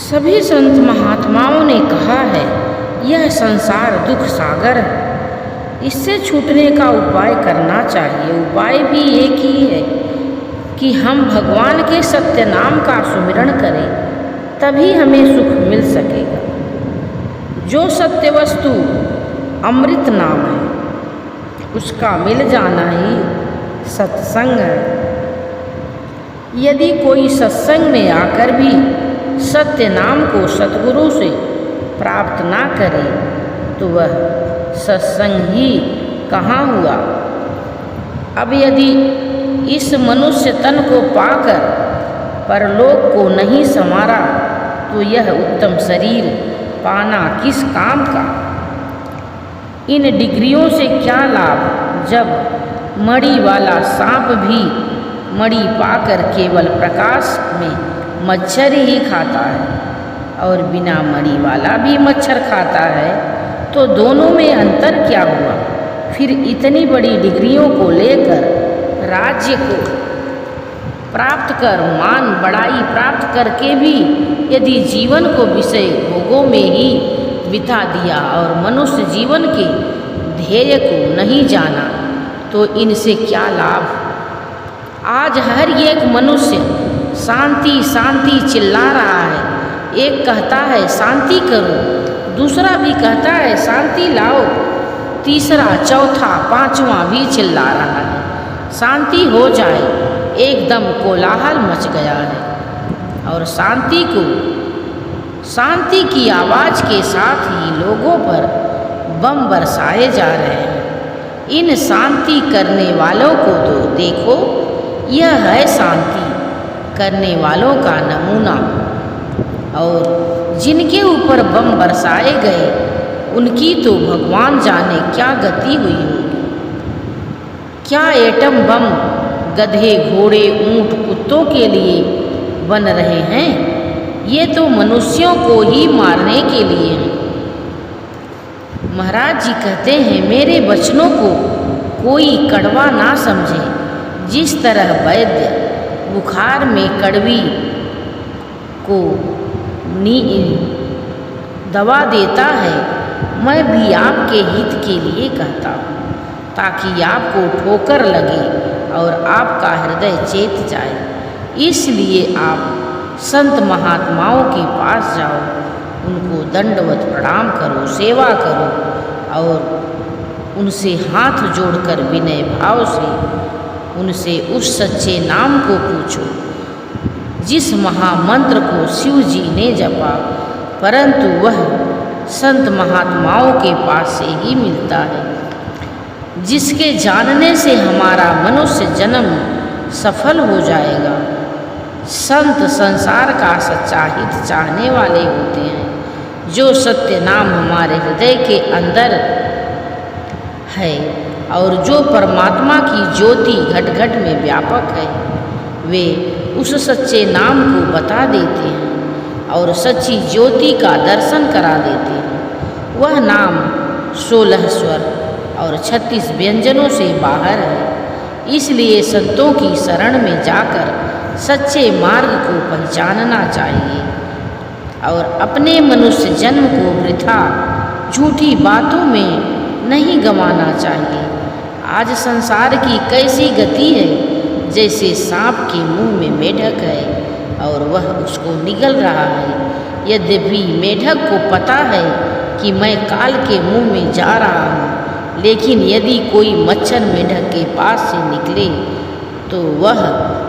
सभी संत महात्माओं ने कहा है यह संसार दुख सागर है, इससे छूटने का उपाय करना चाहिए। उपाय भी एक ही है कि हम भगवान के सत्य नाम का सुमिरण करें, तभी हमें सुख मिल सकेगा। जो सत्य वस्तु अमृत नाम है उसका मिल जाना ही सत्संग है। यदि कोई सत्संग में आकर भी सत्य नाम को सतगुरु से प्राप्त ना करे तो वह सत्संग ही कहाँ हुआ। अब यदि इस मनुष्य तन को पाकर परलोक को नहीं संवारा तो यह उत्तम शरीर पाना किस काम का। इन डिग्रियों से क्या लाभ जब मणि वाला सांप भी मणि पाकर केवल प्रकाश में मच्छर ही खाता है और बिना मणि वाला भी मच्छर खाता है, तो दोनों में अंतर क्या हुआ। फिर इतनी बड़ी डिग्रियों को लेकर राज्य को प्राप्त कर मान बढ़ाई प्राप्त करके भी यदि जीवन को विषय भोगों में ही बिता दिया और मनुष्य जीवन के ध्येय को नहीं जाना तो इनसे क्या लाभ। आज हर एक मनुष्य शांति शांति चिल्ला रहा है। एक कहता है शांति करो, दूसरा भी कहता है शांति लाओ, तीसरा चौथा पांचवा भी चिल्ला रहा है शांति हो जाए। एकदम कोलाहल मच गया है और शांति की आवाज़ के साथ ही लोगों पर बम बरसाए जा रहे हैं। इन शांति करने वालों को तो देखो, यह है शांति करने वालों का नमूना। और जिनके ऊपर बम बरसाए गए उनकी तो भगवान जाने क्या गति हुई होगी। क्या एटम बम गधे घोड़े ऊंट कुत्तों के लिए बन रहे हैं? ये तो मनुष्यों को ही मारने के लिए हैं। महाराज जी कहते हैं मेरे वचनों को कोई कड़वा ना समझे। जिस तरह वैद्य बुखार में कड़वी को दवा देता है, मैं भी आपके हित के लिए कहता हूँ ताकि आपको ठोकर लगे और आपका हृदय चेत जाए। इसलिए आप संत महात्माओं के पास जाओ, उनको दंडवत प्रणाम करो, सेवा करो और उनसे हाथ जोड़कर विनय भाव से उनसे उस सच्चे नाम को पूछो जिस महामंत्र को शिव जी ने जपा, परंतु वह संत महात्माओं के पास से ही मिलता है, जिसके जानने से हमारा मनुष्य जन्म सफल हो जाएगा। संत संसार का सच्चा हित चाहने वाले होते हैं। जो सत्य नाम हमारे हृदय के अंदर है और जो परमात्मा की ज्योति घट घट में व्यापक है, वे उस सच्चे नाम को बता देते हैं और सच्ची ज्योति का दर्शन करा देते हैं। वह नाम 16 स्वर और 36 व्यंजनों से बाहर है। इसलिए संतों की शरण में जाकर सच्चे मार्ग को पहचानना चाहिए और अपने मनुष्य जन्म को वृथा झूठी बातों में नहीं गंवाना चाहिए। आज संसार की कैसी गति है, जैसे सांप के मुंह में मेढक है और वह उसको निगल रहा है। यद्यपि मेढक को पता है कि मैं काल के मुंह में जा रहा हूँ, लेकिन यदि कोई मच्छर मेढक के पास से निकले तो वह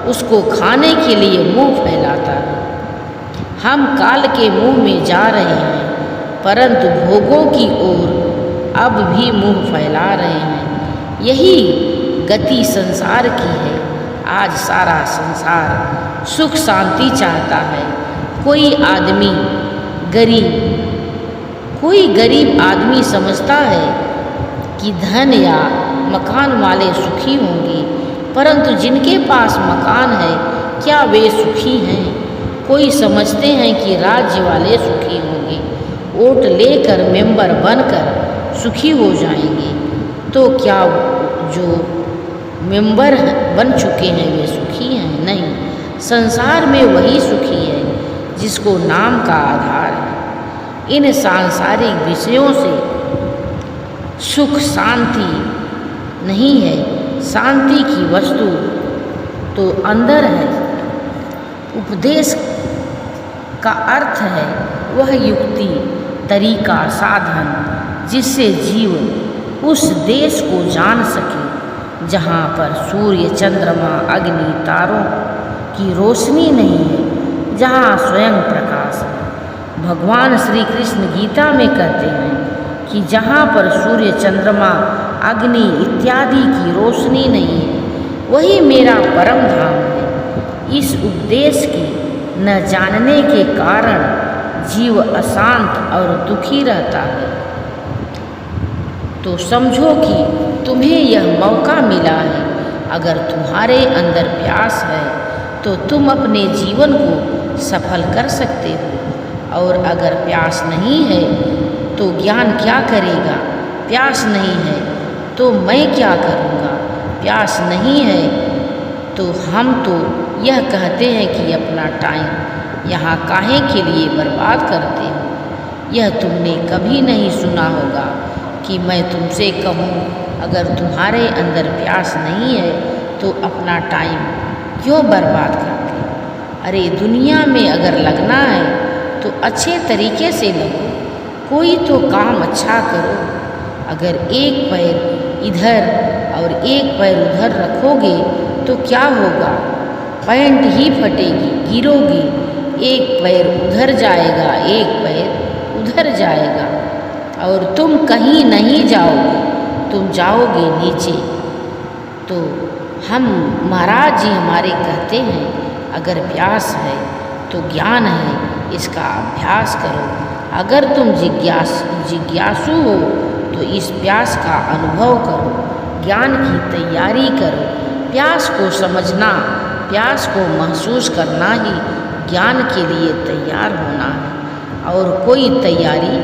उसको खाने के लिए मुंह फैलाता है। हम काल के मुंह में जा रहे हैं, परंतु भोगों की ओर अब भी मुंह फैला रहे हैं। यही गति संसार की है। आज सारा संसार सुख शांति चाहता है। कोई गरीब आदमी समझता है कि धन या मकान वाले सुखी होंगे, परंतु जिनके पास मकान है क्या वे सुखी हैं? कोई समझते हैं कि राज्य वाले सुखी होंगे, वोट लेकर मेंबर बनकर सुखी हो जाएंगे, तो क्या जो मेंबर बन चुके हैं वे सुखी हैं? नहीं, संसार में वही सुखी है जिसको नाम का आधार है। इन सांसारिक विषयों से सुख शांति नहीं है। शांति की वस्तु तो अंदर है। उपदेश का अर्थ है वह युक्ति, तरीका, साधन जिससे जीव उस देश को जान सके जहाँ पर सूर्य, चंद्रमा, अग्नि, तारों की रोशनी नहीं है, जहाँ स्वयं प्रकाश है। भगवान श्री कृष्ण गीता में कहते हैं कि जहाँ पर सूर्य, चंद्रमा, अग्नि इत्यादि की रोशनी नहीं है, वही मेरा परम धाम है। इस उपदेश के न जानने के कारण जीव अशांत और दुखी रहता है। तो समझो कि तुम्हें यह मौका मिला है। अगर तुम्हारे अंदर प्यास है तो तुम अपने जीवन को सफल कर सकते हो, और अगर प्यास नहीं है तो ज्ञान क्या करेगा। प्यास नहीं है तो मैं क्या करूँगा। प्यास नहीं है तो हम तो यह कहते हैं कि अपना टाइम यहाँ काहे के लिए बर्बाद करते हो। यह तुमने कभी नहीं सुना होगा कि मैं तुमसे कहूँ अगर तुम्हारे अंदर प्यास नहीं है तो अपना टाइम क्यों बर्बाद करते। अरे दुनिया में अगर लगना है तो अच्छे तरीके से लगो, कोई तो काम अच्छा करो। अगर एक पैर इधर और एक पैर उधर रखोगे तो क्या होगा। पैंट ही फटेगी, गिरोगे। एक पैर उधर जाएगा, एक पैर उधर जाएगा, और तुम कहीं नहीं जाओगे, तुम जाओगे नीचे। तो हम महाराज जी हमारे कहते हैं अगर प्यास है तो ज्ञान है, इसका अभ्यास करो। अगर तुम जिज्ञासु हो तो इस प्यास का अनुभव करो, ज्ञान की तैयारी करो। प्यास को समझना, प्यास को महसूस करना ही ज्ञान के लिए तैयार होना है, और कोई तैयारी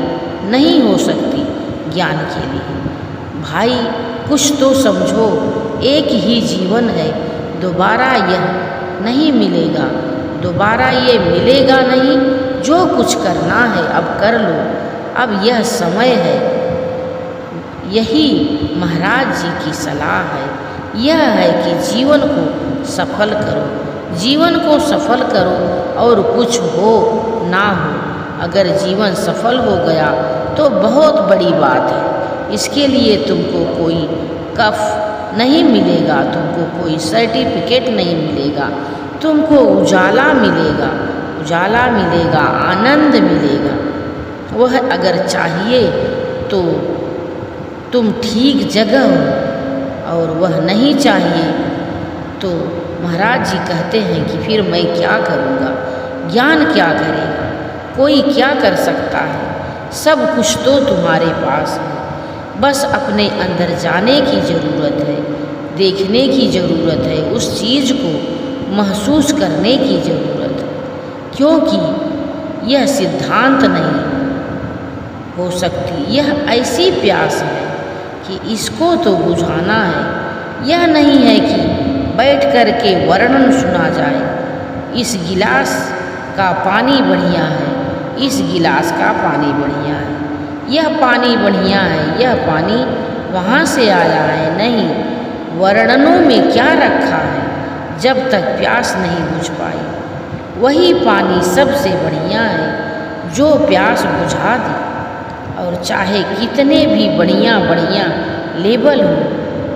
नहीं हो सकती ज्ञान के लिए। भाई कुछ तो समझो, एक ही जीवन है, दोबारा यह नहीं मिलेगा, दोबारा ये मिलेगा नहीं। जो कुछ करना है अब कर लो, अब यह समय है। यही महाराज जी की सलाह है। यह है कि जीवन को सफल करो, जीवन को सफल करो, और कुछ हो ना हो, अगर जीवन सफल हो गया तो बहुत बड़ी बात है। इसके लिए तुमको कोई कफ नहीं मिलेगा, तुमको कोई सर्टिफिकेट नहीं मिलेगा, तुमको उजाला मिलेगा, उजाला मिलेगा, आनंद मिलेगा। वह अगर चाहिए तो तुम ठीक जगह हो, और वह नहीं चाहिए तो महाराज जी कहते हैं कि फिर मैं क्या करूँगा। ज्ञान क्या करेगा, कोई क्या कर सकता है। सब कुछ तो तुम्हारे पास है, बस अपने अंदर जाने की ज़रूरत है, देखने की ज़रूरत है, उस चीज़ को महसूस करने की ज़रूरत है। क्योंकि यह सिद्धांत नहीं हो सकती, यह ऐसी प्यास है कि इसको तो बुझाना है। यह नहीं है कि बैठ कर के वर्णन सुना जाए, इस गिलास का पानी बढ़िया है, इस गिलास का पानी बढ़िया है, यह पानी बढ़िया है, यह पानी वहाँ से आया है। नहीं, वर्णनों में क्या रखा है। जब तक प्यास नहीं बुझ पाई, वही पानी सबसे बढ़िया है जो प्यास बुझा दे। और चाहे कितने भी बढ़िया बढ़िया लेबल हो,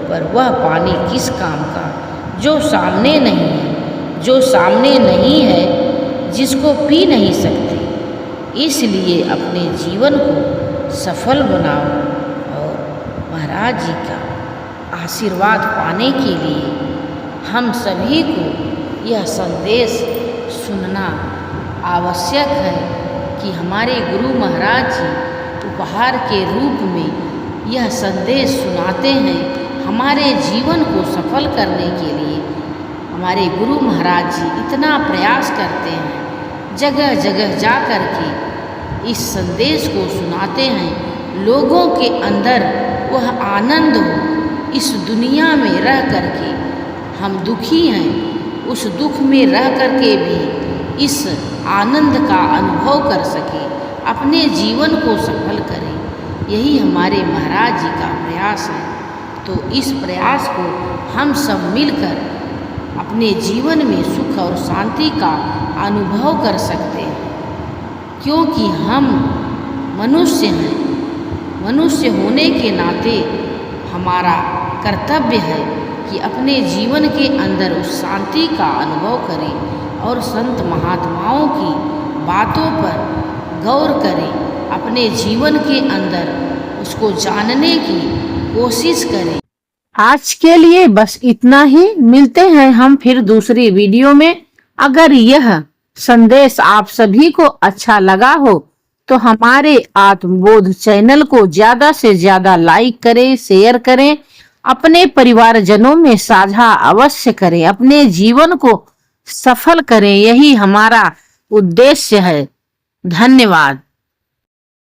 पर वह पानी किस काम का जो सामने नहीं है, जो सामने नहीं है, जिसको पी नहीं सकते। इसलिए अपने जीवन को सफल बनाओ, और महाराज जी का आशीर्वाद पाने के लिए हम सभी को यह संदेश सुनना आवश्यक है कि हमारे गुरु महाराज जी उपहार के रूप में यह संदेश सुनाते हैं। हमारे जीवन को सफल करने के लिए हमारे गुरु महाराज जी इतना प्रयास करते हैं, जगह जगह जा कर के इस संदेश को सुनाते हैं। लोगों के अंदर वह आनंद हो। इस दुनिया में रह कर के हम दुखी हैं, उस दुख में रह कर के भी इस आनंद का अनुभव कर सके, अपने जीवन को सफल करें। यही हमारे महाराज जी का प्रयास है। तो इस प्रयास को हम सब मिलकर अपने जीवन में सुख और शांति का अनुभव कर सकते हैं, क्योंकि हम मनुष्य हैं। मनुष्य होने के नाते हमारा कर्तव्य है कि अपने जीवन के अंदर उस शांति का अनुभव करें और संत महात्माओं की बातों पर गौर करें, अपने जीवन के अंदर उसको जानने की कोशिश करें। आज के लिए बस इतना ही। मिलते हैं हम फिर दूसरी वीडियो में। अगर यह संदेश आप सभी को अच्छा लगा हो तो हमारे आत्मबोध चैनल को ज्यादा से ज्यादा लाइक करें, शेयर करें, अपने परिवारजनों में साझा अवश्य करें, अपने जीवन को सफल करें। यही हमारा उद्देश्य है। धन्यवाद।